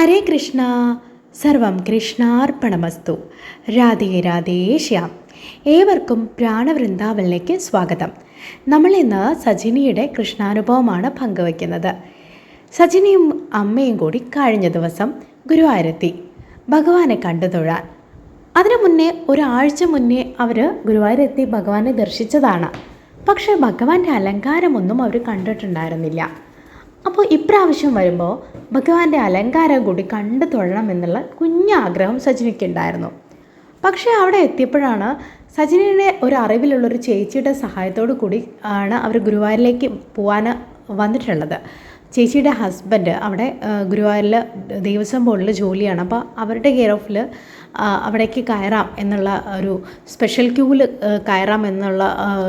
ഹരേ കൃഷ്ണ. സർവം കൃഷ്ണാർപ്പണമസ്തു. രാധേ രാധേ ശ്യാം. ഏവർക്കും പ്രാണവൃന്ദാവനിലേക്ക് സ്വാഗതം. നമ്മൾ ഇന്ന് സജിനിയുടെ കൃഷ്ണാനുഭവമാണ് പങ്കുവയ്ക്കുന്നത്. സജിനിയും അമ്മയും കൂടി കഴിഞ്ഞ ദിവസം ഗുരുവായൂരെത്തി ഭഗവാനെ കണ്ടു തൊഴാൻ. അതിനു മുന്നേ ഒരാഴ്ച മുന്നേ അവർ ഗുരുവായൂരെത്തി ഭഗവാനെ ദർശിച്ചതാണ്. പക്ഷേ ഭഗവാന്റെ അലങ്കാരമൊന്നും അവർ കണ്ടിട്ടുണ്ടായിരുന്നില്ല. അപ്പോൾ ഇപ്രാവശ്യം വരുമ്പോൾ ഭഗവാന്റെ അലങ്കാരം കൂടി കണ്ടു തൊഴണം എന്നുള്ള കുഞ്ഞാഗ്രഹം സജിനിക്കുണ്ടായിരുന്നു. പക്ഷേ അവിടെ എത്തിയപ്പോഴാണ് സജിനിയുടെ ഒരു അറിവിലുള്ളൊരു ചേച്ചിയുടെ സഹായത്തോടു കൂടി ആണ് അവർ ഗുരുവായൂരിലേക്ക് പോകാൻ വന്നിട്ടുള്ളത്. ചേച്ചിയുടെ ഹസ്ബൻഡ് അവിടെ ഗുരുവായൂരിൽ ദേവസ്വം ബോർഡിൽ ജോലിയാണ്. അപ്പോൾ അവരുടെ കെയർ ഓഫിൽ അവിടേക്ക് കയറാം എന്നുള്ള ഒരു സ്പെഷ്യൽ ക്യൂവിൽ കയറാം എന്നുള്ള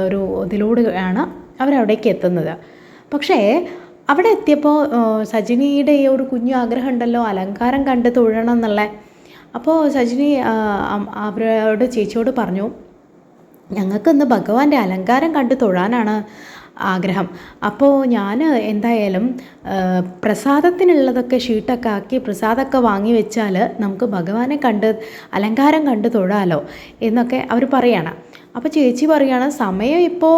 ഒരു ഇതിലൂടെയാണ് അവരവിടേക്ക് എത്തുന്നത്. പക്ഷേ അവിടെ എത്തിയപ്പോൾ സജിനിയുടെ ഈ ഒരു കുഞ്ഞു ആഗ്രഹം ഉണ്ടല്ലോ, അലങ്കാരം കണ്ട് തൊഴണം എന്നുള്ള. അപ്പോൾ സജിനി അവരോട് ചേച്ചിയോട് പറഞ്ഞു, ഞങ്ങൾക്കിന്ന് ഭഗവാന്റെ അലങ്കാരം കണ്ട് തൊഴാനാണ് ആഗ്രഹം. അപ്പോൾ ഞാൻ എന്തായാലും പ്രസാദത്തിനുള്ളതൊക്കെ ഷീട്ടൊക്കെ ആക്കി പ്രസാദമൊക്കെ വാങ്ങി വെച്ചാൽ നമുക്ക് ഭഗവാനെ കണ്ട് അലങ്കാരം കണ്ട് തൊഴാലോ എന്നൊക്കെ അവർ പറയാണ്. അപ്പോൾ ചേച്ചി പറയാണ്, സമയം ഇപ്പോൾ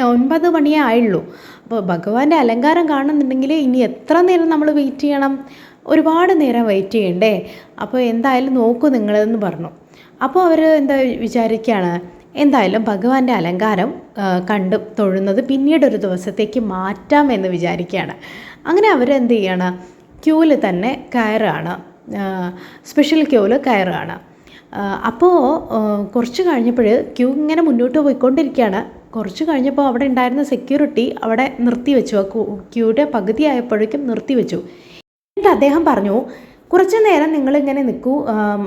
9 മണിയേ ആയുള്ളൂ. അപ്പോൾ ഭഗവാന്റെ അലങ്കാരം കാണുന്നുണ്ടെങ്കിൽ ഇനി എത്ര നേരം നമ്മൾ വെയിറ്റ് ചെയ്യണം? ഒരുപാട് നേരം വെയിറ്റ് ചെയ്യണ്ടേ? അപ്പോൾ എന്തായാലും നോക്കൂ നിങ്ങളെന്ന് പറഞ്ഞു. അപ്പോൾ അവർ എന്താ വിചാരിക്കുകയാണ്, എന്തായാലും ഭഗവാന്റെ അലങ്കാരം കണ്ട് തൊഴുന്നത് പിന്നീടൊരു ദിവസത്തേക്ക് മാറ്റാം എന്ന് വിചാരിക്കുകയാണ്. അങ്ങനെ അവരെന്ത് ചെയ്യാണ്, ക്യൂവിൽ തന്നെ കയറുകയാണ്, സ്പെഷ്യൽ ക്യൂവിൽ കയറുകയാണ്. അപ്പോൾ കുറച്ച് കഴിഞ്ഞപ്പോൾ ക്യൂ ഇങ്ങനെ മുന്നോട്ട് പോയിക്കൊണ്ടിരിക്കുകയാണ്. കുറച്ച് കഴിഞ്ഞപ്പോൾ അവിടെ ഉണ്ടായിരുന്ന സെക്യൂരിറ്റി അവിടെ നിർത്തിവെച്ചു. ക്യൂയുടെ പകുതി ആയപ്പോഴേക്കും നിർത്തിവെച്ചു. എന്നിട്ട് അദ്ദേഹം പറഞ്ഞു, കുറച്ച് നേരം നിങ്ങളിങ്ങനെ നിൽക്കൂ,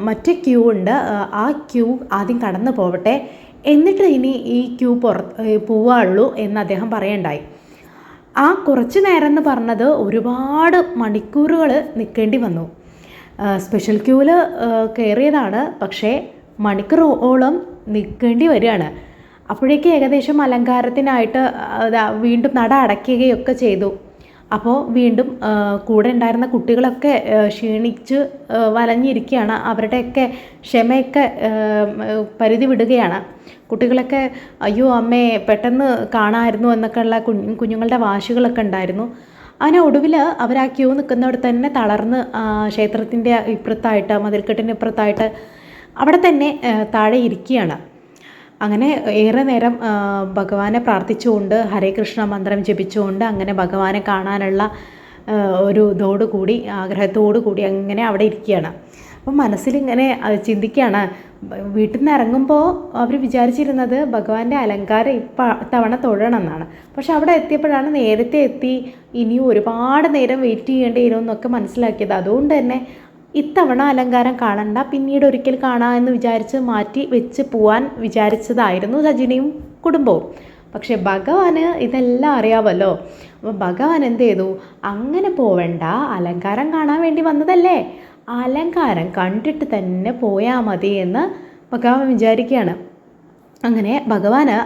മറ്റേ ക്യൂ ഉണ്ട്, ആ ക്യൂ ആദ്യം കടന്നു പോവട്ടെ, എന്നിട്ട് ഇനി ഈ ക്യൂ പോവുകയുള്ളൂ എന്ന് അദ്ദേഹം പറയണ്ടായി. ആ കുറച്ച് നേരം എന്ന് പറഞ്ഞത് ഒരുപാട് മണിക്കൂറുകൾ നിൽക്കേണ്ടി വന്നു. സ്പെഷ്യൽ ക്യൂവിൽ കയറിയതാണ്, പക്ഷേ മണിക്കൂറോളം നിൽക്കേണ്ടി വരികയാണ്. അപ്പോഴേക്ക് ഏകദേശം അലങ്കാരത്തിനായിട്ട് വീണ്ടും നട അടയ്ക്കുകയൊക്കെ ചെയ്തു. അപ്പോൾ വീണ്ടും കൂടെ ഉണ്ടായിരുന്ന കുട്ടികളൊക്കെ ക്ഷീണിച്ച് വലഞ്ഞിരിക്കുകയാണ്. അവരുടെയൊക്കെ ക്ഷമയൊക്കെ പരിധി വിടുകയാണ്. കുട്ടികളൊക്കെ അയ്യോ അമ്മേ പെട്ടെന്ന് കാണാമായിരുന്നു എന്നൊക്കെ ഉള്ള കുഞ്ഞുങ്ങളുടെ വാശികളൊക്കെ ഉണ്ടായിരുന്നു. അങ്ങനെ ഒടുവിൽ അവർ ആ ക്യൂ നിൽക്കുന്നിടത്ത് തന്നെ തളർന്ന് ക്ഷേത്രത്തിൻ്റെ ഇപ്പുറത്തായിട്ട്, മതിൽക്കെട്ടിൻ്റെ ഇപ്പുറത്തായിട്ട് അവിടെ തന്നെ താഴെ ഇരിക്കുകയാണ്. അങ്ങനെ ഏറെ നേരം ഭഗവാനെ പ്രാർത്ഥിച്ചുകൊണ്ട് ഹരേ കൃഷ്ണ മന്ത്രം ജപിച്ചുകൊണ്ട് അങ്ങനെ ഭഗവാനെ കാണാനുള്ള ഒരു ഇതോടുകൂടി ആഗ്രഹത്തോടു കൂടി അങ്ങനെ അവിടെ ഇരിക്കുകയാണ്. അപ്പം മനസ്സിലിങ്ങനെ ചിന്തിക്കുകയാണ്, വീട്ടിൽ നിന്ന് ഇറങ്ങുമ്പോൾ അവർ വിചാരിച്ചിരുന്നത് ഭഗവാന്റെ അലങ്കാരം തവണ തൊഴണം എന്നാണ്. പക്ഷെ അവിടെ എത്തിയപ്പോഴാണ് നേരത്തെ എത്തി, ഇനിയും ഒരുപാട് നേരം വെയിറ്റ് ചെയ്യേണ്ടി വരുമെന്നൊക്കെ മനസ്സിലാക്കിയത്. അതുകൊണ്ട് തന്നെ ഇത്തവണ അലങ്കാരം കാണണ്ട, പിന്നീട് ഒരിക്കൽ കാണാമെന്ന് വിചാരിച്ച് മാറ്റി വെച്ച് പോവാൻ വിചാരിച്ചതായിരുന്നു സജിനിയും കുടുംബവും. പക്ഷെ ഭഗവാന് ഇതെല്ലാം അറിയാമല്ലോ. അപ്പോൾ ഭഗവാൻ എന്ത് ചെയ്തു, അങ്ങനെ പോവേണ്ട, അലങ്കാരം കാണാൻ വേണ്ടി വന്നതല്ലേ, അലങ്കാരം കണ്ടിട്ട് തന്നെ പോയാൽ മതി എന്ന് ഭഗവാൻ വിചാരിക്കുകയാണ്. അങ്ങനെ ഭഗവാന്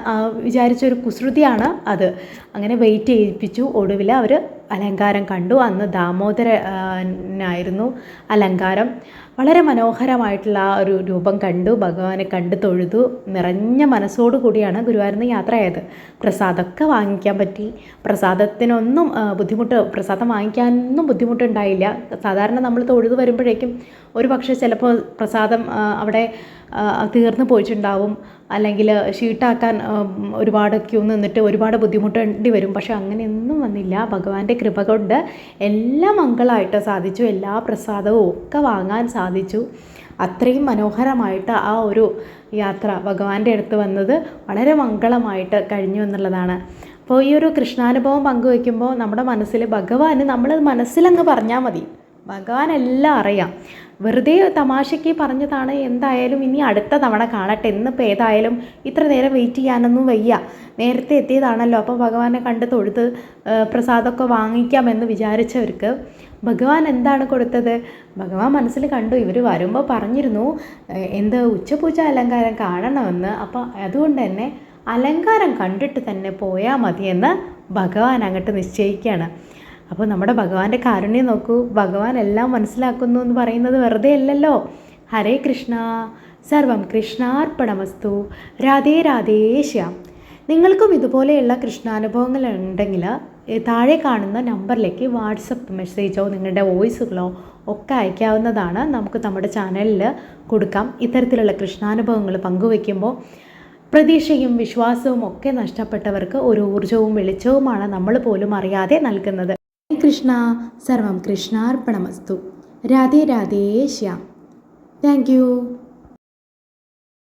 വിചാരിച്ചൊരു കുസൃതിയാണ് അത്. അങ്ങനെ വെയിറ്റ് ചെയ്യിപ്പിച്ചു. ഒടുവിൽ അവർ അലങ്കാരം കണ്ടു. അന്ന് ദാമോദരനായിരുന്നു അലങ്കാരം. വളരെ മനോഹരമായിട്ടുള്ള ആ ഒരു രൂപം കണ്ടു. ഭഗവാനെ കണ്ടു തൊഴുതു. നിറഞ്ഞ മനസ്സോടു കൂടിയാണ് ഗുരുവായൂരിൽ നിന്ന് യാത്രയായത്. പ്രസാദമൊക്കെ വാങ്ങിക്കാൻ പറ്റി. പ്രസാദത്തിനൊന്നും പ്രസാദം വാങ്ങിക്കാനൊന്നും ബുദ്ധിമുട്ടുണ്ടായില്ല. സാധാരണ നമ്മൾ തൊഴുതു വരുമ്പോഴേക്കും ഒരു പക്ഷേ ചിലപ്പോൾ പ്രസാദം അവിടെ തീർന്നു പോയിട്ടുണ്ടാവും, അല്ലെങ്കിൽ ഷീട്ടാക്കാൻ ഒരുപാട് ക്യൂ നിന്നിട്ട് ഒരുപാട് ബുദ്ധിമുട്ടേണ്ടി വരും. പക്ഷെ അങ്ങനെയൊന്നും വന്നില്ല. ഭഗവാന്റെ കൃപ കൊണ്ട് എല്ലാം മംഗളമായിട്ട് സാധിച്ചു. എല്ലാ പ്രസാദവും ഒക്കെ വാങ്ങാൻ സാധിച്ചു. അത്രയും മനോഹരമായിട്ട് ആ ഒരു യാത്ര ഭഗവാന്റെ അടുത്ത് വന്നത് വളരെ മംഗളമായിട്ട് കഴിഞ്ഞു എന്നുള്ളതാണ്. അപ്പോൾ ഈ ഒരു കൃഷ്ണാനുഭവം പങ്കുവയ്ക്കുമ്പോൾ നമ്മുടെ മനസ്സിൽ ഭഗവാന് നമ്മൾ മനസ്സിലങ്ങ് പറഞ്ഞാൽ മതി, ഭഗവാൻ എല്ലാം അറിയാം. വെറുതെ തമാശയ്ക്ക് പറഞ്ഞതാണ്, എന്തായാലും ഇനി അടുത്ത തവണ കാണട്ടെ, ഇന്നിപ്പോൾ ഏതായാലും ഇത്ര നേരം വെയിറ്റ് ചെയ്യാനൊന്നും വയ്യ, നേരത്തെ എത്തിയതാണല്ലോ, അപ്പോൾ ഭഗവാനെ കണ്ട് തൊഴുത് പ്രസാദമൊക്കെ വാങ്ങിക്കാമെന്ന് വിചാരിച്ചവർക്ക് ഭഗവാൻ എന്താണ് കൊടുത്തത്? ഭഗവാൻ മനസ്സിൽ കണ്ടു, ഇവർ വരുമ്പോൾ പറഞ്ഞിരുന്നു ഉച്ചപൂജ അലങ്കാരം കാണണമെന്ന്. അപ്പോൾ അതുകൊണ്ട് തന്നെ അലങ്കാരം കണ്ടിട്ട് തന്നെ പോയാൽ മതിയെന്ന് ഭഗവാൻ അങ്ങോട്ട് നിശ്ചയിക്കുകയാണ്. അപ്പോൾ നമ്മുടെ ഭഗവാന്റെ കാരുണ്യം നോക്കൂ, ഭഗവാൻ എല്ലാം മനസ്സിലാക്കുന്നു എന്ന് പറയുന്നത് വെറുതെ അല്ലല്ലോ. ഹരേ കൃഷ്ണ, സർവം കൃഷ്ണാർപ്പണമസ്തു. രാധേ രാധേ ശ്യാം. നിങ്ങൾക്കും ഇതുപോലെയുള്ള കൃഷ്ണാനുഭവങ്ങൾ ഉണ്ടെങ്കിൽ താഴെ കാണുന്ന നമ്പറിലേക്ക് വാട്സപ്പ് മെസ്സേജോ നിങ്ങളുടെ വോയിസുകളോ ഒക്കെ അയക്കാവുന്നതാണ്. നമുക്ക് നമ്മുടെ ചാനലിൽ കൊടുക്കാം. ഇത്തരത്തിലുള്ള കൃഷ്ണാനുഭവങ്ങൾ പങ്കുവയ്ക്കുമ്പോൾ പ്രതീക്ഷയും വിശ്വാസവും ഒക്കെ നഷ്ടപ്പെട്ടവർക്ക് ഒരു ഊർജവും വെളിച്ചവുമാണ് നമ്മൾ പോലും അറിയാതെ നൽകുന്നത്. കൃഷ്ണ, സർവം കൃഷ്ണാർപ്പണമസ്തു. രാധേ രാധേ ശ്യാം. Thank U.